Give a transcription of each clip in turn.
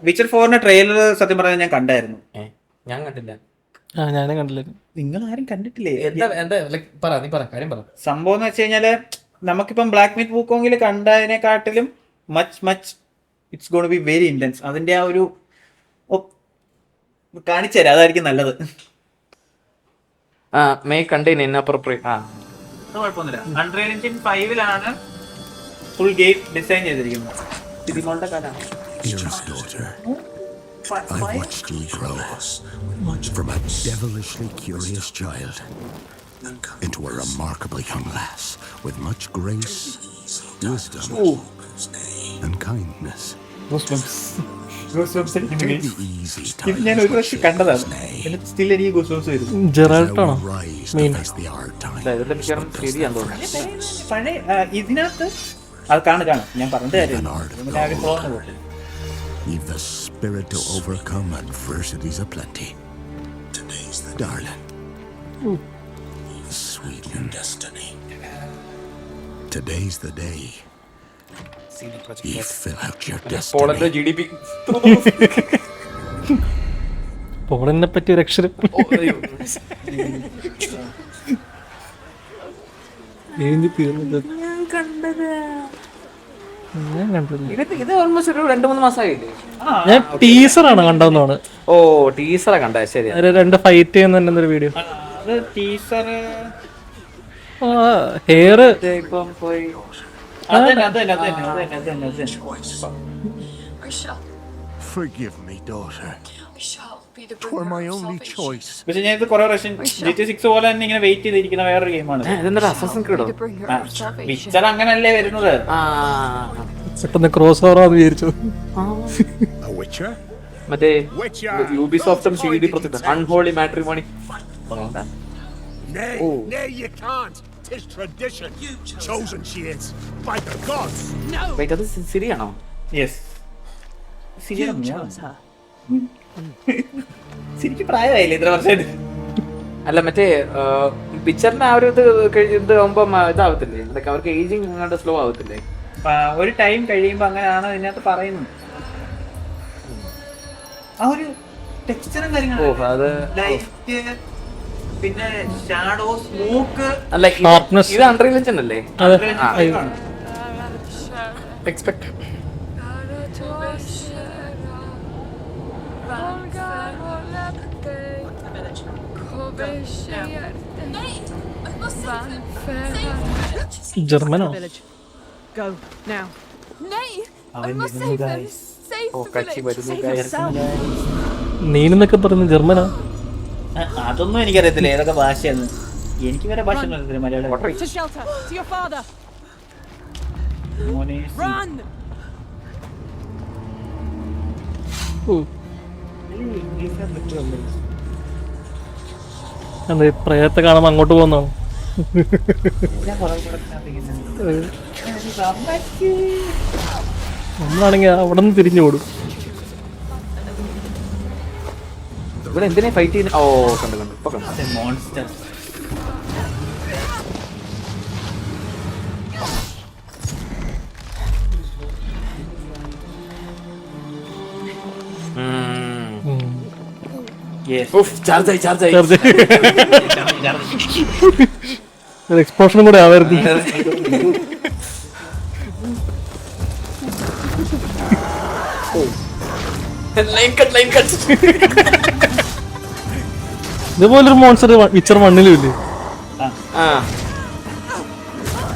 Witcher 4 trailer സത്യം പറഞ്ഞാൽ ഞാൻ കണ്ടായിരുന്നു. ഞാൻ കണ്ടില്ല. ഞാനും കണ്ടില്ല. നിങ്ങൾ ആരും കണ്ടിട്ടില്ലേ? സംഭവം എന്ന് വെച്ച് കഴിഞ്ഞാല് നമുക്കിപ്പം ബ്ലാക്ക് മീറ്റ് പൂക്കോങ്ങിൽ കണ്ടതിനെക്കാട്ടിലും much it's gonna be very intense. അതിന്റെ ആ ഒരു കാണിച്ചു തരാം, അതായിരിക്കും നല്ലത്. കുഴപ്പമൊന്നുമില്ല. Unreal Engine 5 full game design ചെയ്തിരിക്കുന്നത്. ഇതിമോളുടെ കാലാണ്. Dearest daughter, I watched you grow from a devilishly curious child into a remarkable young lass with much grace, wisdom, and kindness. Take the easy ഇത് ഞാൻ ഒരു പ്രാവശ്യം കണ്ടതാണ്. സ്റ്റിൽ എനിക്ക് goosebumps വരും. ജെറാൾട്ടാണോ പഴയ ഇതിനകത്ത് അത് കാണാം. ഞാൻ പറഞ്ഞ കാര്യം Leave the spirit to overcome adversities aplenty. Darling, sweeten destiny. Today's the day you fill out your destiny. GDP. പോളിനെ പറ്റി ഒരു അക്ഷരം ഞാൻ കണ്ടില്ല. ഇത് ഓൾമോസ്റ്റ് ഒരു 2-3 മാസമായില്ലേ? ഞാൻ ടീസറാണ് കണ്ടതെന്നാണ്. ഓ, ടീസറാ കണ്ട. ശരി. 2 ഫൈറ്റ് ചെയ്യുന്ന ഒരു വീഡിയോ. ടീസർ ഹെയർ ഇപ്പം പോയി. Forgive me, daughter. Twere my only choice. പക്ഷെ ഞാൻ ഇത് കുറെ പ്രാവശ്യം GTA 6 പോലെ തന്നെ ഇങ്ങനെ വെയിറ്റ് ചെയ്തിരിക്കുന്ന വേറൊരു ഗെയിമാണ്. ഇതെന്താ അസസിൻ ക്രീഡോ? വിച്ചർ അങ്ങനല്ലേ വരുന്നത്. പെട്ടെന്ന് ക്രോസ് ഓവറാന്ന് വിചാരിച്ചു. A witcher? മറ്റേ യൂബിസോഫ്റ്റും CD project unholy matrimony. Nay, nay, you can't. 'Tis tradition. Chosen she is by the gods. Wait, അത് ശരിയാണോ? യെസ്, ശരിക്കും പ്രായമായില്ലേ ഇത്ര വർഷമായിട്ട്? അല്ല, മറ്റേ പിക്ചറിന്റെ ആ ഒരു ഇത് ആവുമ്പോ ഇതാവത്തില്ലേ, ലൈക്ക് അവർക്ക് ഏജിങ് അങ്ങോട്ട് സ്ലോ ആവത്തില്ലേ? ഒരു ടൈം കഴിയുമ്പോ അങ്ങനെയാണ് ഇതിനകത്ത് പറയുന്നത്. ആ ഒരു ടെക്സ്ചറും കാര്യങ്ങളും, ലൈറ്റ്, പിന്നെ ഷാഡോ, സ്മോക്ക്. അല്ല, ഇത് അൺറിയൽ എഞ്ചിൻ അല്ലേ? എക്സ്പെക്ട്. ജർമ്മനോ? നീനെന്നൊക്കെ പറയുന്നത് ജർമ്മനാ? അതൊന്നും എനിക്കറിയത്തില്ല ഏതൊക്കെ ഭാഷയാണ്. എനിക്ക് വരെ ഭാഷ അറിയത്തില്ല. മലയാളം അതെ, പ്രയത്തെ കാണുമ്പോ അങ്ങോട്ട് പോകുന്നതാണ്. നമ്മളാണെങ്കിൽ അവിടെ നിന്ന് തിരിഞ്ഞു ഓടും. ഇവിടെ എന്തിനാ ഫൈറ്റ് ചെയ്യുന്നത്? ഓ, കണ്ടു കണ്ടു. ഇപ്പൊ കണ്ടു. മോൺസ്റ്റർ. എക്സ്പ്ലോഷനും കൂടെ ആവരുത്. ഇതുപോലൊരു മോൺസ്റ്റർ വിച്ചർ 1 ഇല്ലേ?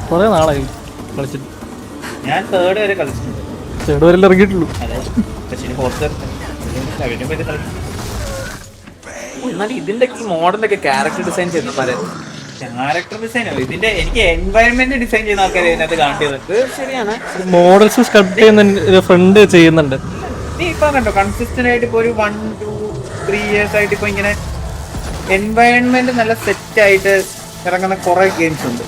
കൊറേ നാളായി കളിച്ചിട്ട്. ഞാൻ തേർഡ് വരെ കളിച്ചിട്ടുണ്ട്. തേർഡ് വരെ ഇറങ്ങിയിട്ടുള്ളൂ. എന്നാൽ ഇതിന്റെ മോഡലൊക്കെ ക്യാരക്ടർ ഡിസൈൻ ചെയ്യുന്നമാരെ ക്യാരക്ടർ ഡിസൈനോ ഇതിന്റെ, എനിക്ക് എൻവയറമെന്റ് ഡിസൈൻ ചെയ്യുന്ന ആൾക്കാരെ ഇതിനകത്ത് കാണിയത്. ശരിയാണ്. മോഡൽസ് സ്കൾപ്റ്റ് ചെയ്യുന്ന ഫ്രണ്ട് ചെയ്യുന്നുണ്ട്. നീ ഇപ്പൊ കണ്ടോ കൺസിസ്റ്റന്റ് ആയിട്ട് ഇപ്പൊ ഒരു 1-2-3 years ആയിട്ട് ഇപ്പൊ ഇങ്ങനെ എൻവയറൺമെന്റ് നല്ല സെറ്റ് ആയിട്ട് ഇറങ്ങുന്ന കുറെ ഗെയിംസ് ഉണ്ട്.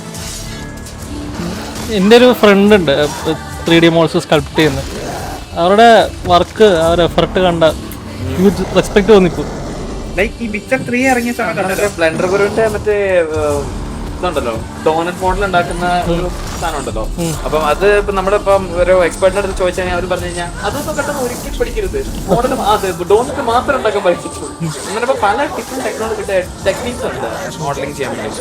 എൻ്റെ ഒരു ഫ്രണ്ട് ഉണ്ട് 3D മോഡൽസ് സ്കൾപ്റ്റ് ചെയ്യുന്നത്. അവരുടെ വർക്ക്, അവരുടെ എഫർട്ട് കണ്ട ഹ്യൂജ് റെസ്പെക്ട് തോന്നിപ്പോ. ലൈക്ക് ഈ വിച്ചർ 3 ഇറങ്ങിയ സമയത്ത് ബ്ലെൻഡർ മറ്റേ ഇതുണ്ടല്ലോ ഡോണറ്റ് മോഡൽ ഉണ്ടാക്കുന്ന ഒരു സാധനം ഉണ്ടല്ലോ. അപ്പം അത് ഇപ്പൊ നമ്മളിപ്പം ഒരു എക്സ്പെർട്ടിന്റെ അടുത്ത് ചോദിച്ചു കഴിഞ്ഞാൽ അവർ പറഞ്ഞു കഴിഞ്ഞാൽ അതൊന്നും പെട്ടെന്ന് ഒരിക്കലും പഠിക്കരുത്, മോഡൽ ഡോണറ്റ് മാത്രം ഉണ്ടാക്കാൻ പഠിച്ചു. അങ്ങനെ ഇപ്പൊ പല ഡിഫറെന്റ് ടെക്നോളജി ടെക്നീക്സ് ഉണ്ട് മോഡലിംഗ് ചെയ്യാൻ വേണ്ടി.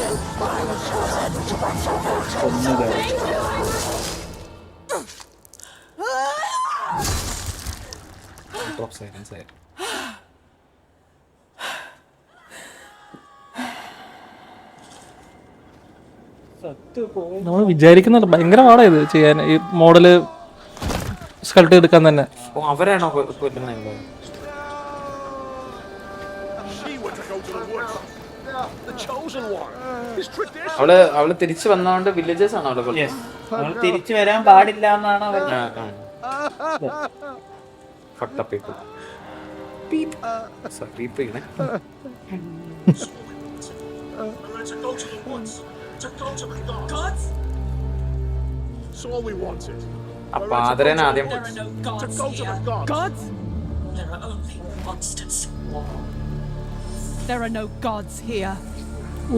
നമ്മൾ വിചാരിക്കുന്നുണ്ട് ഭയങ്കര പാടാ ഇത് ചെയ്യാൻ, ഈ മോഡല് സ്കൾപ്റ്റ് എടുക്കാൻ തന്നെ. ഓ അവരാണോ കൊല്ലുന്നത്? അവള് തിരിച്ചു വന്നോണ്ട് വില്ലേജേഴ്സ് ആണോ അവളെ കൊല്ലുന്നത്? നമ്മൾ തിരിച്ചു വരാൻ പാടില്ല എന്നാണ് അവർ Fucked up people. Beep. Sorry, beep ചെയ്യണേ. അപ്പൊ ആദരനെ ആദ്യം Gods? There are only monsters. There are no gods here.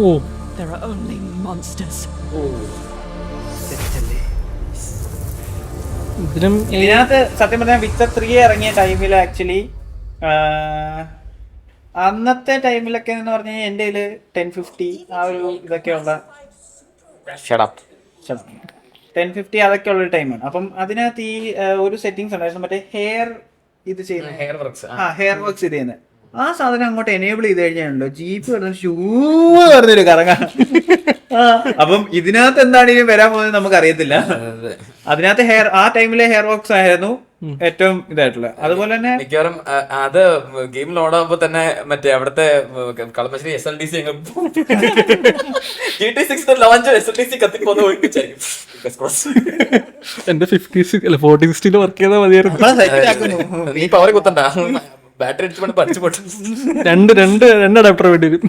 Oh There are only monsters. ഇതിനും ഇതിനകത്ത് സത്യം പറഞ്ഞാൽ വിച്ചർ 3 ഇറങ്ങിയ ടൈമിൽ ആക്ച്വലി അന്നത്തെ ടൈമിലൊക്കെ എന്ന് പറഞ്ഞു കഴിഞ്ഞാൽ എൻ്റെ കയ്യില് 1050 ആ ഒരു ഇതൊക്കെയുള്ള 1050 അതൊക്കെ ഉള്ള ടൈമാണ്. അപ്പം അതിനകത്ത് ഈ ഒരു സെറ്റിങ്സ് ഉണ്ടായിരുന്നു, മറ്റേ ഹെയർ ഇത് ചെയ്യുന്നത്, ഹെയർ വർക്ക്സ്. ഹെയർ വർക്ക്സ് ഇത് ചെയ്യുന്നത്. ആ സാധനം അങ്ങോട്ട് എനേബിൾ ചെയ്ത് കഴിഞ്ഞാലുണ്ടോ ജീപ്പ് പറഞ്ഞ ഷൂ പറഞ്ഞൊരു കറങ്ങാണ്. അപ്പം ഇതിനകത്ത് എന്താണ് ഇനി വരാൻ പോകുന്നത് നമുക്ക് അറിയത്തില്ല. അതിനകത്ത് ആ ടൈമിലെ ഹെയർ വർക്ക്സ് ആയിരുന്നു ഏറ്റവും ഇതായിട്ടുള്ള. അതുപോലെ തന്നെ മിക്കവാറും അത് ഗെയിം ലോഡാകുമ്പോ തന്നെ മറ്റേ അവിടുത്തെ കളമശ്ശേരി SLDC ലോഞ്ച് SLDC കത്തിപ്പോന്ന് എന്റെ 40-60 വർക്ക് ചെയ്താൽ മതിയായിരുന്നു. നീ പവർ കുത്തണ്ട, ബാറ്ററി അടിച്ചു പഠിച്ചു പോട്ടെ. രണ്ട് അഡാപ്റ്റർ വേണ്ടി വരും.